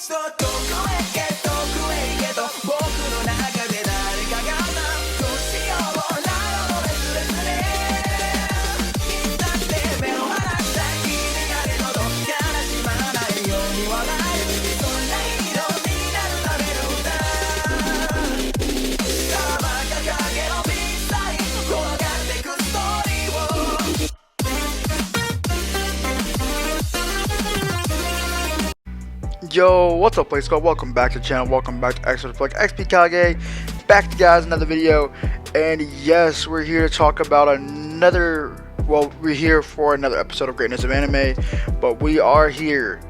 一度遠くへ遠くへ行けと僕の中で誰かがどうしようなのレスレスでいつだって目を離した君がねほど悲しまないように笑えそんな色になるための歌さまか影のビーサイド転がってくストーリーをYo, what's up, Play Squad? Welcome back to the channel. Welcome back to XPKAGE. Back to guys, another video. And yes, we're here to talk about another. Well, we're here for another episode of Greatness of Anime, but we are here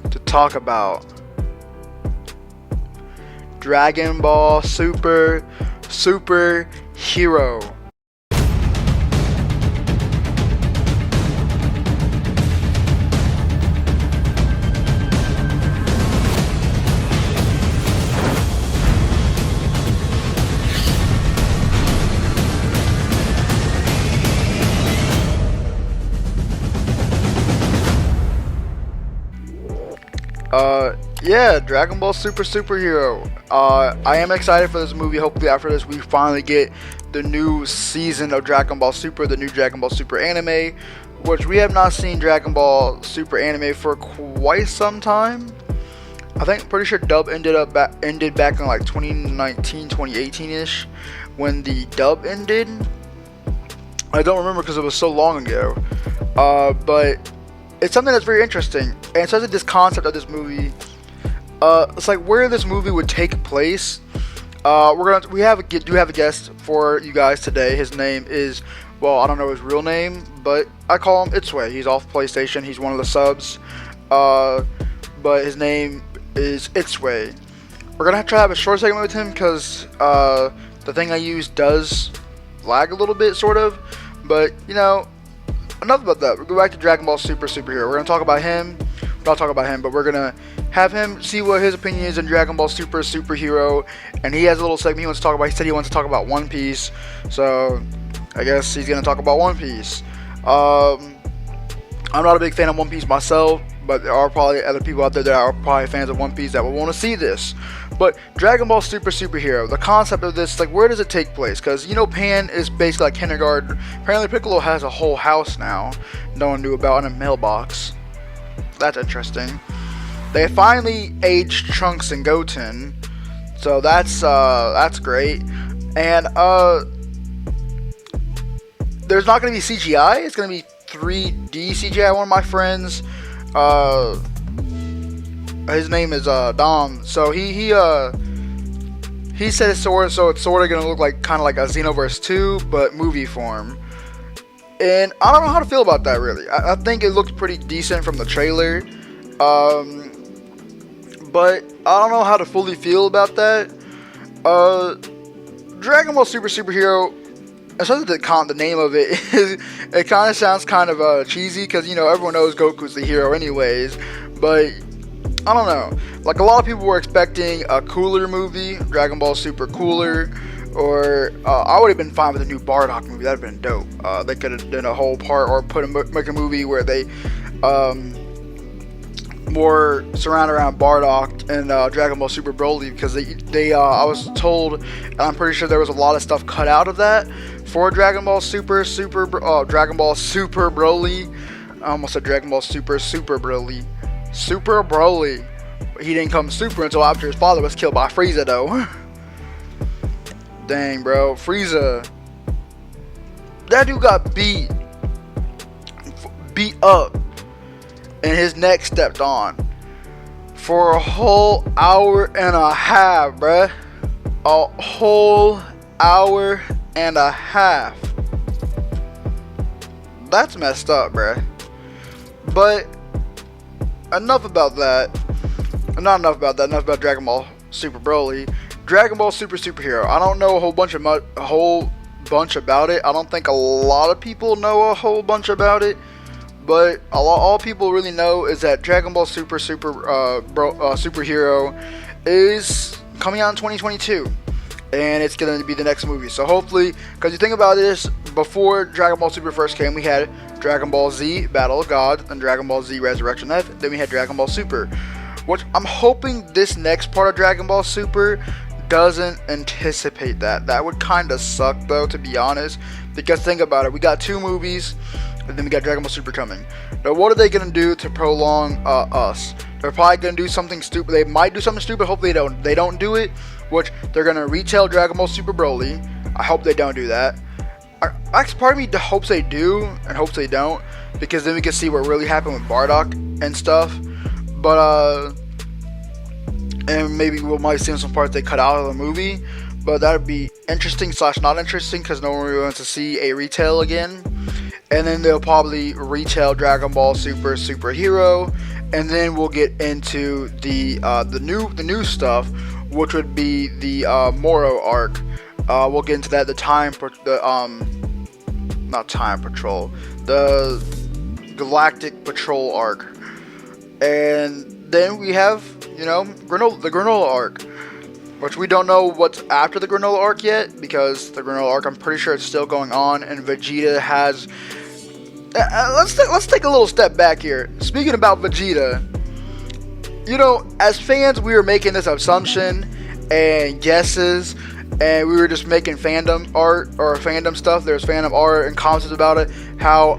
to talk about Dragon Ball Super Hero. Yeah, Dragon Ball Superhero. I am excited for this movie. Hopefully after this we finally get the new season of Dragon Ball Super, the new Dragon Ball Super anime, which we have not seen Dragon Ball Super anime for quite some time. I think pretty sure dub ended back in like 2019, 2018-ish when the dub ended. I don't remember because it was so long ago. But it's something that's very interesting, and especially this concept of this movie. It's like where this movie would take place. We do have a guest for you guys today. His name is, well, I don't know his real name, but I call him ItzWay. He's off PlayStation. He's one of the subs. But his name is ItzWay. We're gonna try to have a short segment with him because the thing I use does lag a little bit, sort of. But you know, enough about that. We'll go back to Dragon Ball Superhero. We're gonna talk about him. Not talk about him, but we're gonna have him see what his opinion is in Dragon Ball Superhero, and he has a little segment he wants to talk about. He said he wants to talk about One Piece, so I guess he's gonna talk about One Piece. I'm not a big fan of One Piece myself, but there are probably other people out there that are probably fans of One Piece that will want to see this. But Dragon Ball Superhero, the concept of this, like, where does it take place? Because you know, Pan is basically like kindergarten. Apparently, Piccolo has a whole house now. No one knew about in a mailbox. That's interesting. They finally aged Trunks and Goten, so that's great. And there's not going to be CGI. It's going to be 3D CGI. One of my friends, his name is Dom. So he said it's sort of going to look like kind of like a Xenoverse 2, but movie form. And I don't know how to feel about that, really. I think it looked pretty decent from the trailer. But I don't know how to fully feel about that. Dragon Ball Superhero, especially the name of it, it kind of sounds kind of cheesy because, you know, everyone knows Goku's the hero anyways. But I don't know. Like, a lot of people were expecting a cooler movie, Dragon Ball Super cooler. Or I would have been fine with a new Bardock movie. That'd have been dope. They could have done a whole part, or make a movie where they more surround around Bardock and Dragon Ball Super Broly, because I was told, and I'm pretty sure there was a lot of stuff cut out of that for Dragon Ball Super Broly. I almost said Dragon Ball Super Broly. He didn't come super until after his father was killed by Frieza, though. Dang, bro. Frieza. That dude got beat up, and his neck stepped on for a whole hour and a half, bruh. A whole hour and a half. That's messed up, bruh. But enough about that. Not enough about that. Enough about Dragon Ball Super Broly. Dragon Ball Superhero. I don't know a whole bunch about it. I don't think a lot of people know a whole bunch about it, but all people really know is that Dragon Ball Superhero is coming out in 2022, and it's going to be the next movie. So hopefully, because you think about this, before Dragon Ball Super first came, we had Dragon Ball Z Battle of Gods and Dragon Ball Z Resurrection F. Then we had Dragon Ball Super. which I'm hoping this next part of Dragon Ball Super doesn't anticipate that. That would kind of suck though, to be honest, because think about it, we got 2 movies and then we got Dragon Ball Super coming. Now what are they gonna do to prolong us? They're probably gonna do something stupid. They might do something stupid. Hopefully they don't do it, which they're gonna retell Dragon Ball Super Broly. I hope they don't do that. Part of me hopes they do and hopes they don't, because then we can see what really happened with Bardock and stuff. But and maybe we might see some parts they cut out of the movie, but that would be interesting / not interesting, because no one really wants to see a retell again. And then they'll probably retell Dragon Ball Super Hero, and then we'll get into the new stuff, which would be the Moro arc. We'll get into that. Not Time Patrol, the Galactic Patrol arc, and then we have the Granola arc, which we don't know what's after the Granola arc yet, because the Granola arc, I'm pretty sure it's still going on, and Vegeta has. Let's take a little step back here. Speaking about Vegeta, as fans, we were making this assumption and guesses, and we were just making fandom art or fandom stuff. There's fandom art and comments about it, how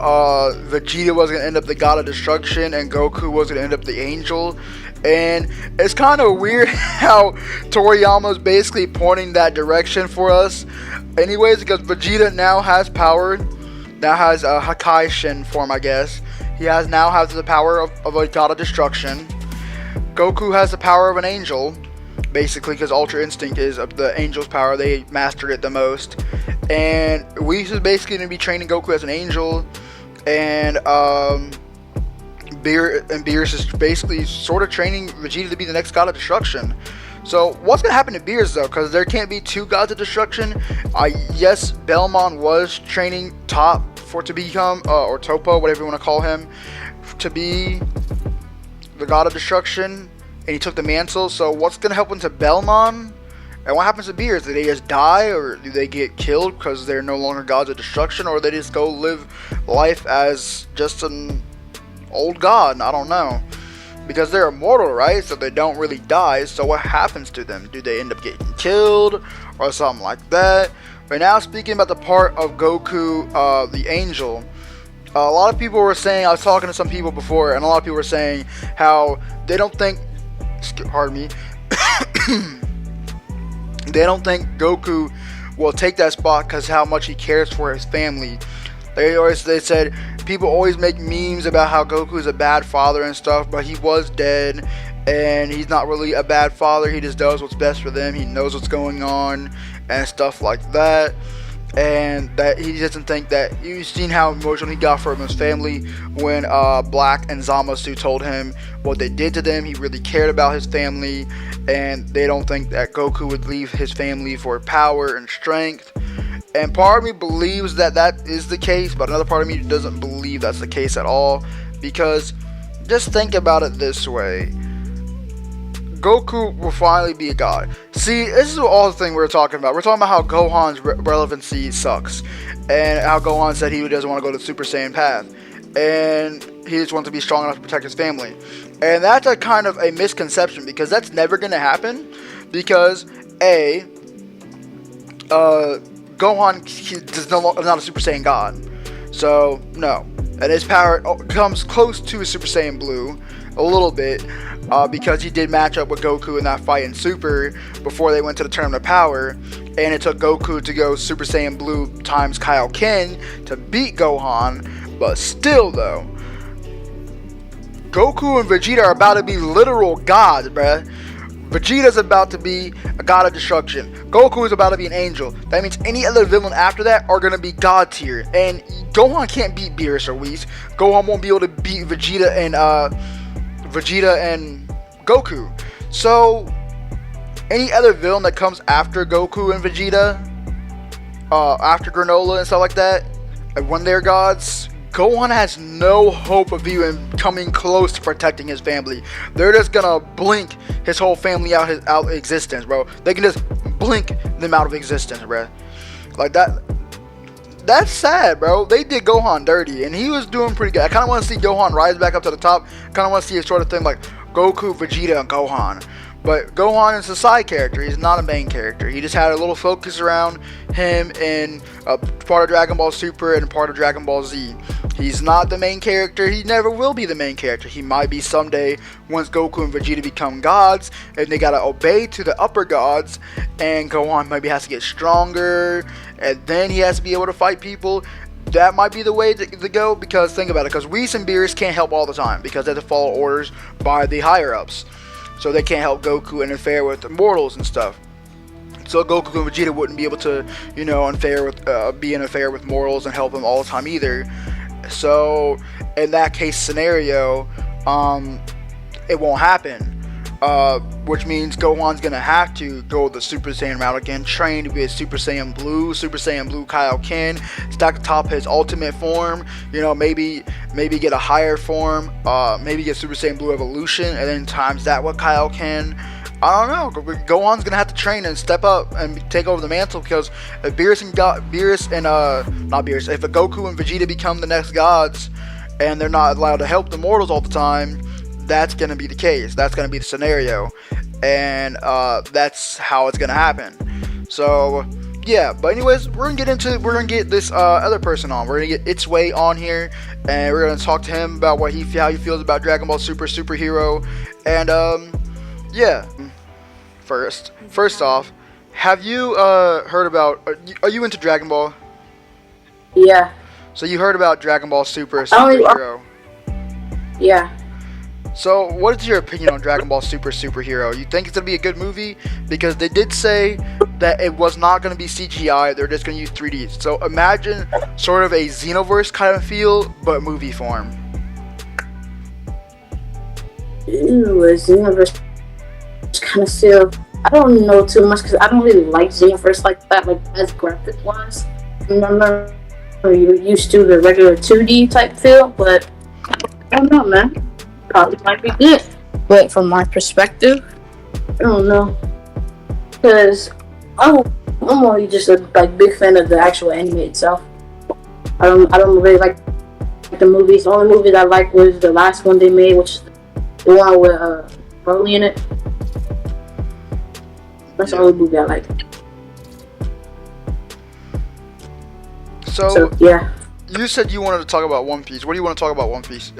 Vegeta was going to end up the God of Destruction and Goku was going to end up the Angel. And it's kind of weird how Toriyama's basically pointing that direction for us anyways, because Vegeta now has power, now has a Hakai Shin form, I guess. He now has the power of a God of Destruction. Goku has the power of an angel, basically, because Ultra Instinct is the angel's power. They mastered it the most. And we should basically going to be training Goku as an angel, and Beerus is basically sort of training Vegeta to be the next God of Destruction. So what's going to happen to Beerus though? Because there can't be 2 gods of destruction. Yes, Belmont was training Top to become, or Topo, whatever you want to call him, to be the God of Destruction, and he took the mantle. So what's going to happen to Belmont? And what happens to Beerus? Do they just die, or do they get killed because they're no longer gods of destruction, or they just go live life as just an old god? I don't know, because they're immortal, right? So they don't really die. So what happens to them? Do they end up getting killed or something like that? Right now, speaking about the part of Goku, the Angel, a lot of people were saying, I was talking to some people before, and a lot of people were saying how they don't think, pardon me, they don't think Goku will take that spot because how much he cares for his family. They said people always make memes about how Goku is a bad father and stuff, but he was dead, and he's not really a bad father. He just does what's best for them. He knows what's going on and stuff like that, and that he doesn't think that. You've seen how emotional he got from his family when Black and Zamasu told him what they did to them. He really cared about his family, and they don't think that Goku would leave his family for power and strength. And part of me believes that that is the case, but another part of me doesn't believe that's the case at all, because just think about it this way. Goku will finally be a god. See, this is all the thing we're talking about. We're talking about how Gohan's relevancy sucks, and how Gohan said he doesn't want to go to the Super Saiyan path, and he just wants to be strong enough to protect his family. And that's a kind of a misconception, because that's never going to happen, because Gohan is not a Super Saiyan God, so no. And his power comes close to Super Saiyan Blue a little bit, because he did match up with Goku in that fight in Super before they went to the Tournament of Power, and it took Goku to go Super Saiyan Blue times Kaioken to beat Gohan. But still though, Goku and Vegeta are about to be literal gods, bruh. Vegeta's about to be a god of destruction. Goku is about to be an angel. That means any other villain after that are going to be god tier. And Gohan can't beat Beerus or Whis. Gohan won't be able to beat Vegeta and Goku. So any other villain that comes after Goku and Vegeta, after Granola and stuff like that, when they're gods, Gohan has no hope of even coming close to protecting his family. They're just gonna blink his whole family out of existence, bro. They can just blink them out of existence, bro. Like that. That's sad, bro. They did Gohan dirty, and he was doing pretty good. I kind of want to see Gohan rise back up to the top. Kind of want to see a sort of thing like Goku, Vegeta, and Gohan. But Gohan is a side character. He's not a main character. He just had a little focus around him in part of Dragon Ball Super and part of Dragon Ball Z. He's not the main character. He never will be the main character. He might be someday once Goku and Vegeta become gods and they gotta obey to the upper gods, and Gohan maybe has to get stronger and then he has to be able to fight people. That might be the way to go, because think about it, because Whis and Beerus can't help all the time because they have to follow orders by the higher ups. So they can't help Goku interfere with the mortals and stuff. So Goku and Vegeta wouldn't be able to, be in affair with mortals and help them all the time either. So in that case scenario, it won't happen. Which means Gohan's gonna have to go the Super Saiyan route again, train to be a Super Saiyan Blue Kaioken, stack atop his ultimate form, maybe get a higher form, maybe get Super Saiyan Blue Evolution, and then times that with Kaioken. I don't know. Gohan's gonna have to train and step up and take over the mantle, because if if Goku and Vegeta become the next gods, and they're not allowed to help the mortals all the time, that's going to be the case. That's going to be the scenario. And that's how it's going to happen. So, yeah. But anyways, we're going to get this other person on. We're going to get ItzWay on here. And we're going to talk to him about how he feels about Dragon Ball Superhero. And, yeah. First off, have you heard about... Are you into Dragon Ball? Yeah. So you heard about Dragon Ball Superhero? Yeah. So, what is your opinion on Dragon Ball Superhero? You think it's going to be a good movie? Because they did say that it was not going to be CGI, they're just going to use 3D. So, imagine sort of a Xenoverse kind of feel, but movie form. Ooh, a Xenoverse kind of feel. I don't know too much, because I don't really like Xenoverse like that, like as graphic wise. Remember, you're used to the regular 2D type feel, but I don't know, man. Probably might be good, but from my perspective, I don't know, because I'm only just a big fan of the actual anime itself. I don't really like the movies. The only movie that I liked was the last one they made, which is the one with Broly in it. That's the only movie I like. So yeah. You said you wanted to talk about One Piece. What do you want to talk about One Piece?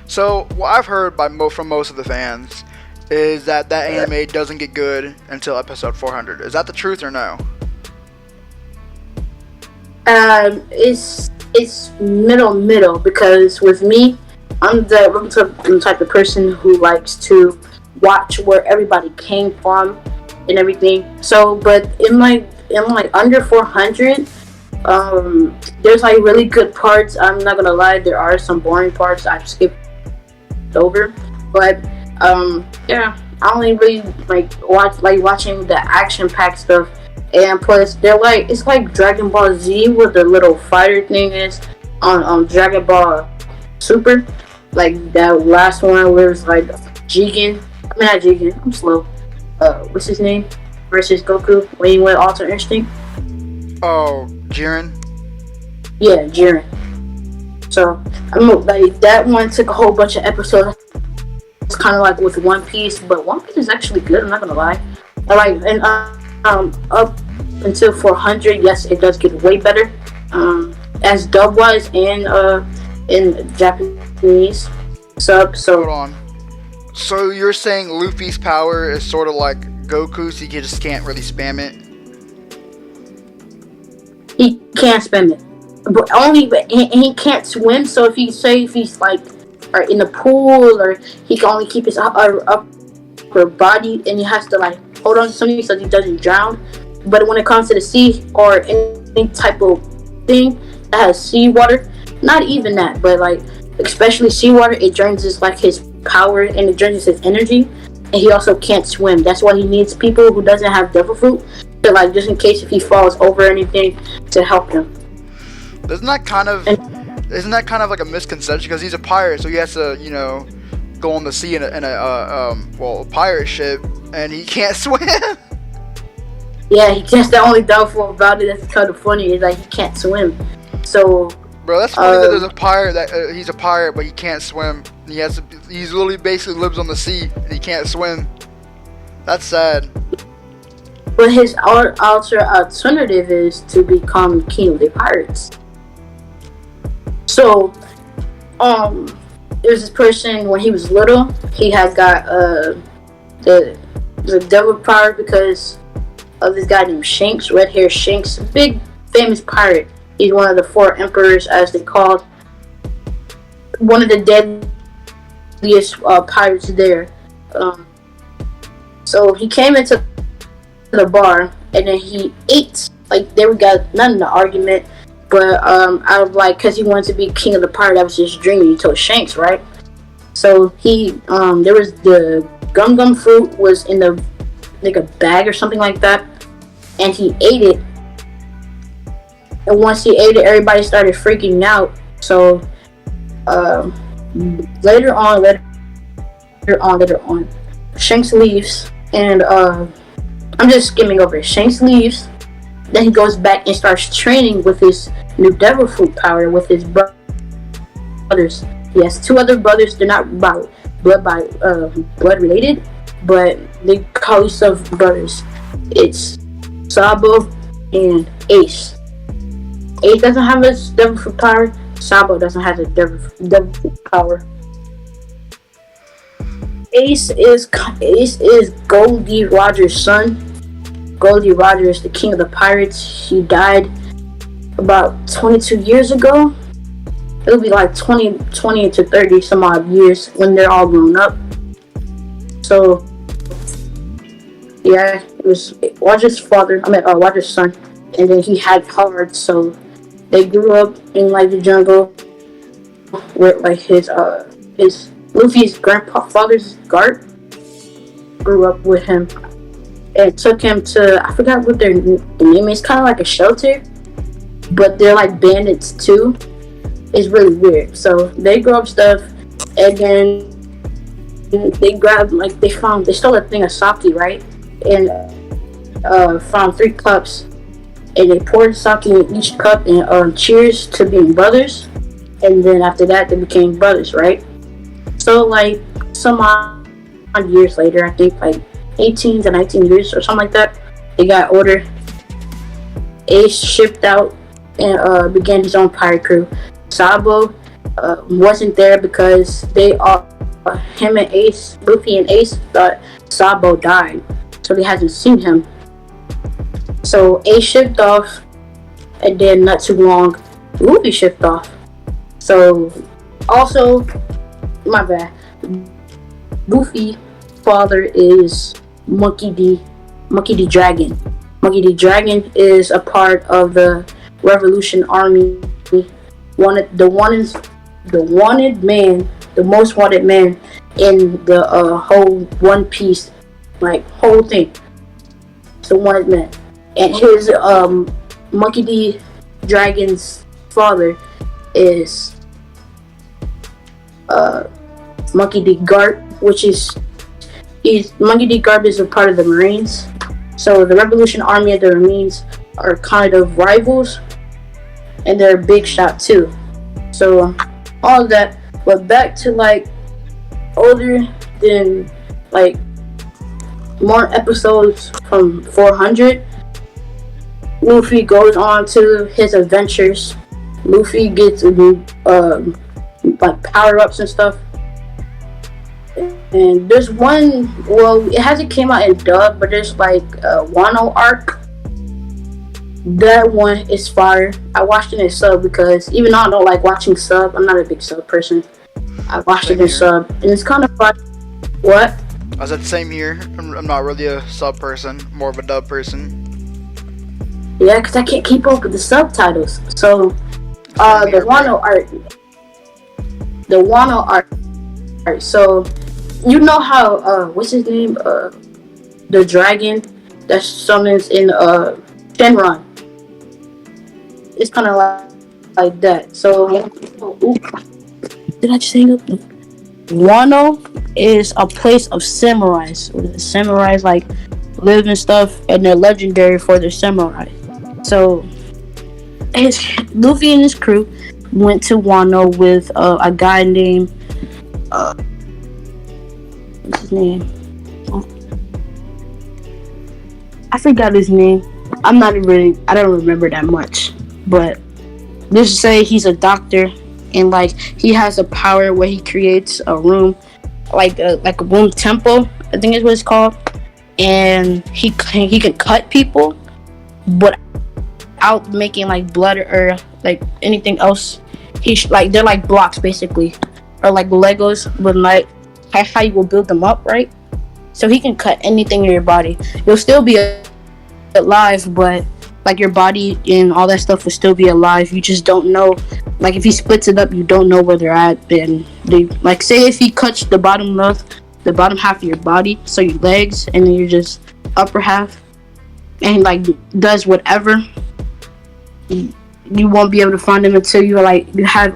So what I've heard from most of the fans is that anime doesn't get good until episode 400. Is that the truth or no? It's middle, because with me, I'm the type of person who likes to watch where everybody came from and everything. So, but in under 400. There's like really good parts. I'm not gonna lie, there are some boring parts I've skipped over, but yeah, I only really watching the action-packed stuff. And plus, it's like Dragon Ball Z, where the little fighter thing is on Dragon Ball Super, like that last one where it's like Jigen. Not Jigen. I'm slow. What's his name? Versus Goku when he went Ultra Instinct. Oh, Jiren? Yeah, Jiren. So, like that one took a whole bunch of episodes. It's kind of like with One Piece, but One Piece is actually good. I'm not gonna lie. Up until 400, yes, it does get way better. As dub wise and in Japanese sub. So hold on. So you're saying Luffy's power is sort of like Goku's? He just can't really spam it. He can't spam it, but he can't swim. So if he's like or in the pool, or he can only keep his upper body, and he has to like hold on to something so he doesn't drown. But when it comes to the sea or any type of thing that has seawater, not even that, but like especially seawater, it drains his power and it drains his energy, and he also can't swim. That's why he needs people who doesn't have devil fruit, to like just in case if he falls over anything, to help him. Isn't that kind of like a misconception? Because he's a pirate, so he has to go on the sea in a pirate ship, and he can't swim. Yeah, he can't. The only downfall about it that's kind of funny is like he can't swim. So bro, that's funny that there's a pirate he's a pirate, but he can't swim. He's literally basically lives on the sea and he can't swim. That's sad. But his alternative is to become king of the pirates. So, there's this person when he was little. He had got the devil power because of this guy named Shanks, red hair Shanks, a big famous pirate. He's one of the 4 emperors, as they called. One of the deadliest pirates there. So he came into the bar and then he ate. Like they got none in the argument, but out of like, cause he wanted to be king of the pirate, that was his dream. He told Shanks, right? So he there was the gum fruit was in the like a bag or something like that, and he ate it. And once he ate it, everybody started freaking out. So later on, Shanks leaves, and I'm just skimming over it. Shanks leaves, then he goes back and starts training with his new devil fruit power with his brothers. He has 2 other brothers. They're not by blood related, but they call themselves brothers. It's Sabo and Ace. Ace doesn't have his devil fruit power. Sabo doesn't have his devil fruit power. Ace is Goldie Rogers' son. Goldie Rogers, the king of the pirates. He died about 22 years ago. It'll be like 20 to 30 some odd years when they're all grown up. So yeah, it was Roger's son, and then he had cards. So they grew up in like the jungle, where like his Luffy's grandfather's guard grew up with him and took him to, I forgot what their name is. Kind of like a shelter, but they're like bandits too. It's really weird. So they grow up stuff, and then they grabbed they stole a thing of sake, right? And found 3 cups, and they poured sake in each cup and cheers to being brothers. And then after that, they became brothers, right? So like some odd years later, I think like 18 to 19 years or something like that, they got older. Ace shipped out and began his own pirate crew. Sabo wasn't there because him and Ace, Luffy and Ace, thought Sabo died, so he hasn't seen him. So Ace shipped off, and then not too long, Luffy shipped off. So also, my bad, Luffy's father is Monkey D. Dragon. Monkey D. Dragon is a part of the Revolution Army. The most wanted man in the whole One Piece, like whole thing. It's the wanted man, and his Monkey D. Dragon's father is Monkey D. Garp, Monkey D. Garp is a part of the Marines. So the Revolution Army and the Marines are kind of rivals, and they're a big shot too. So all of that, but back to like older than like more episodes from 400. Luffy goes on to his adventures. Luffy gets like power-ups and stuff. And there's one, well, it hasn't came out in dub, but there's like a Wano arc. That one is fire. I watched it in sub because even though I don't like watching sub, I'm not a big sub person. I watched it in sub, and it's kind of fun. What? I said same here. I'm not really a sub person, more of a dub person. Yeah, because I can't keep up with the subtitles. So, the Wano art. So, you know how, what's his name? The dragon that summons in Shenron. It's kind of like that. So, did I just hang up? Wano is a place of samurais. Where the samurais like live and stuff, and they're legendary for their samurai. So, Luffy and his crew went to Wano with a guy named what's his name? I forgot his name. I don't remember that much. But let's say he's a doctor, and like he has a power where he creates a room, like a room temple, I think is what it's called, and he can cut people, but out making like blood or like anything else. Like they're like blocks basically, or like Legos, but like how you will build them up, right? So he can cut anything in your body. You'll still be alive, but like your body and all that stuff will still be alive. You just don't know. Like if he splits it up, you don't know where they're at. And they like say if he cuts the bottom half of your body, so your legs, and then you're just upper half, and like does whatever. You won't be able to find them until you have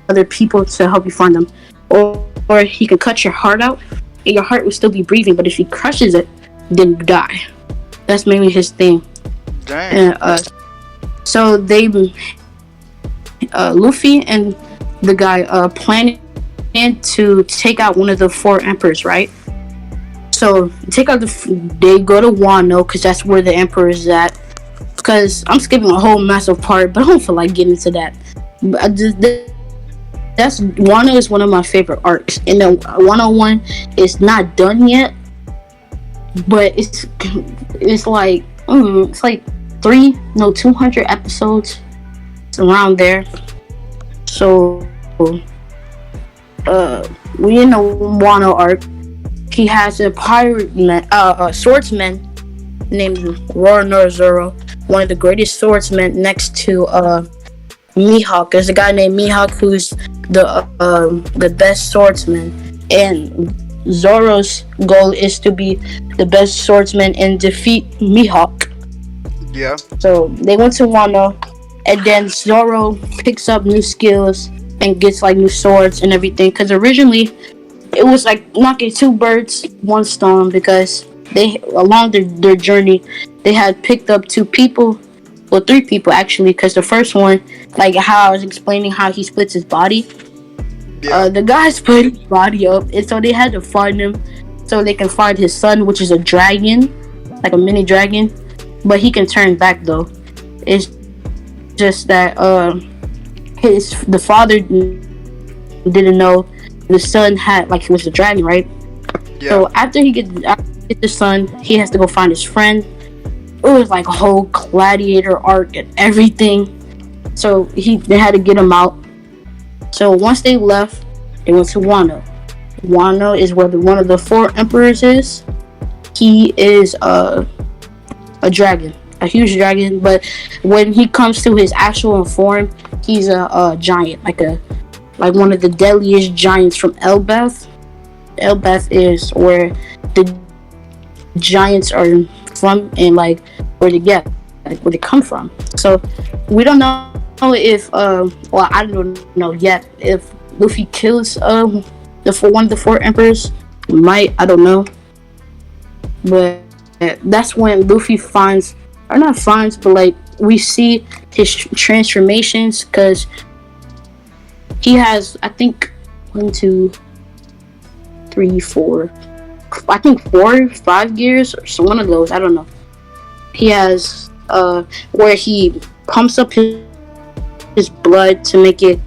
other people to help you find them, or he can cut your heart out, and your heart will still be breathing. But if he crushes it, then you die. That's mainly his thing. Dang. And so they, Luffy and the guy planning to take out one of the 4 emperors, right? So they go to Wano because that's where the emperor is at. Because I'm skipping a whole massive part, but I don't feel like getting into that. That's Wano is one of my favorite arcs, and the 101 is not done yet, but it's like 200 episodes. It's around there. So we in the Wano arc. He has a swordsman named Roronoa, one of the greatest swordsmen next to Mihawk. There's a guy named Mihawk who's the best swordsman, and Zoro's goal is to be the best swordsman and defeat Mihawk. Yeah. So they went to Wano, and then Zoro picks up new skills and gets like new swords and everything. Because originally it was like knocking 2 birds, 1 stone, because they along their journey they had picked up 2 people, well 3 people actually, because the first one, like how I was explaining how he splits his body, the guy split his body up, and so they had to find him so they can find his son, which is a dragon, like a mini dragon, but he can turn back though. It's just that the father didn't know the son had he was a dragon, right? Yeah. So after he gets the son, he has to go find his friend. It was like a whole gladiator arc and everything. So they had to get him out. So once they left, they went to Wano. Wano is where one of the 4 emperors is. He is a dragon, a huge dragon. But when he comes to his actual form, he's a giant, like one of the deadliest giants from Elbeth. Elbeth is where the giants are from, and where they come from. So we don't know if I don't know yet if Luffy kills one of the 4 emperors. I don't know, but that's when Luffy we see his transformations, because he has, I think, 1, 2, 3, 4. I think 4 or 5 gears, or so one of those. I don't know. He has where he pumps up his blood to make it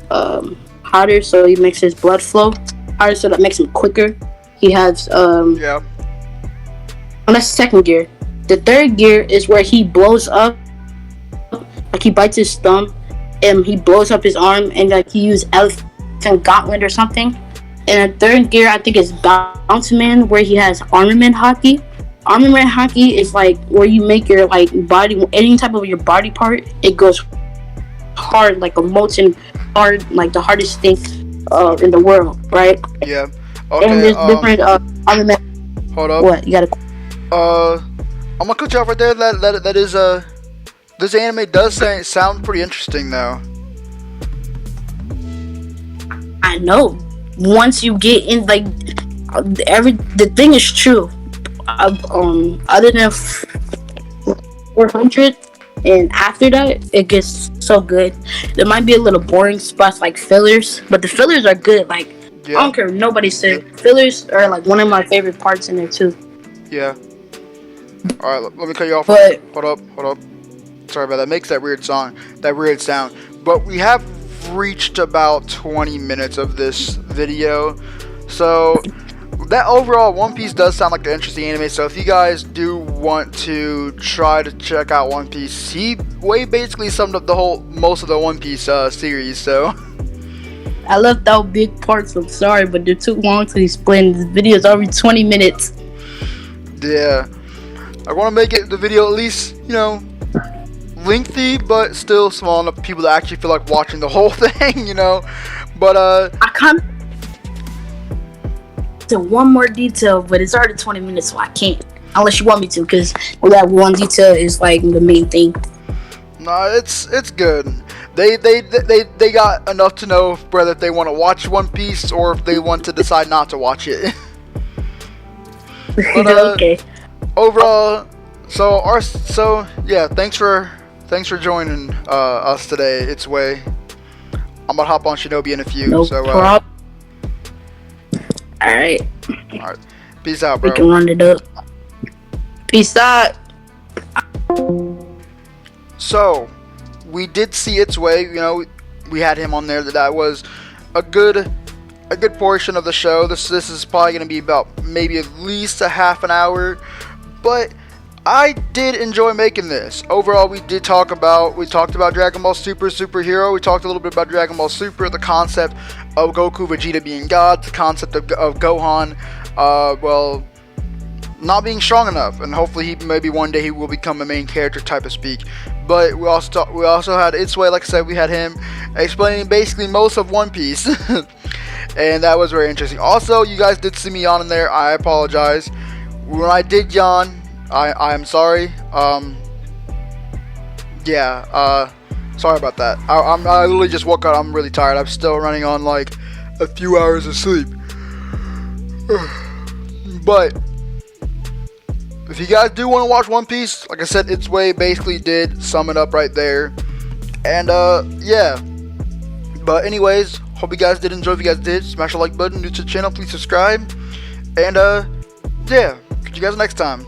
hotter, so he makes his blood flow harder, so that makes him quicker. He has yeah. That's the 2nd gear. The 3rd gear is where he blows up, like he bites his thumb, and he blows up his arm, and he uses elephant gauntlet or something. And the 3rd gear, I think, is Bounce Man, where he has armament hockey. Armament hockey is where you make your body, any type of your body part, it goes hard, like a molten hard, like the hardest thing in the world, right? Yeah. Okay. And there's different armament. Hold up. What you gotta? I'm gonna cut you off right there. That is this anime does sound pretty interesting though. I know. Once you get in, the thing is true. Other than 400, and after that, it gets so good. There might be a little boring spots like fillers, but the fillers are good. Yeah. I don't care what nobody said. Fillers are like one of my favorite parts in there too. Yeah. Alright, let me cut you off. But Hold up. Sorry about that. Makes that weird sound. But we have reached about 20 minutes of this video. So that overall One Piece does sound like an interesting anime. So if you guys do want to try to check out One Piece, he basically summed up most of the One Piece series. So I left out big parts. I'm sorry, but they're too long to explain. This video is already 20 minutes. yeah, I want to make the video at least, lengthy, but still small enough for people to actually feel like watching the whole thing, But I can't to one more detail, but it's already 20 minutes, so I can't. Unless you want me to, because that one detail is like the main thing. No, it's good. They got enough to know whether if they want to watch One Piece or if they want to decide not to watch it. But, okay. Overall, yeah, thanks for joining us today. ItzWay. I'm gonna hop on Shinobi in a few. No problem. Alright. Peace out, bro. We can run it up. Peace out. So, we did see ItzWay. We had him on there. That was a good portion of the show. This is probably going to be about maybe at least a half an hour. But I did enjoy making this. Overall, we talked about Dragon Ball Superhero. We talked a little bit about Dragon Ball Super, the concept of Goku, Vegeta being God, the concept of Gohan, not being strong enough, and hopefully maybe one day he will become a main character, type of speak. But we also had ItzWay, like I said, we had him explaining basically most of One Piece, and that was very interesting. Also, you guys did see me yawn in there. I apologize. When I did yawn, I am sorry. Sorry about that. I literally just woke up. I'm really tired. I'm still running on like a few hours of sleep. But if you guys do want to watch One Piece, like I said, ItzWay basically did sum it up right there. And yeah. But anyways, hope you guys did enjoy. If you guys did, smash the like button. New to the channel, please subscribe. And yeah, catch you guys next time.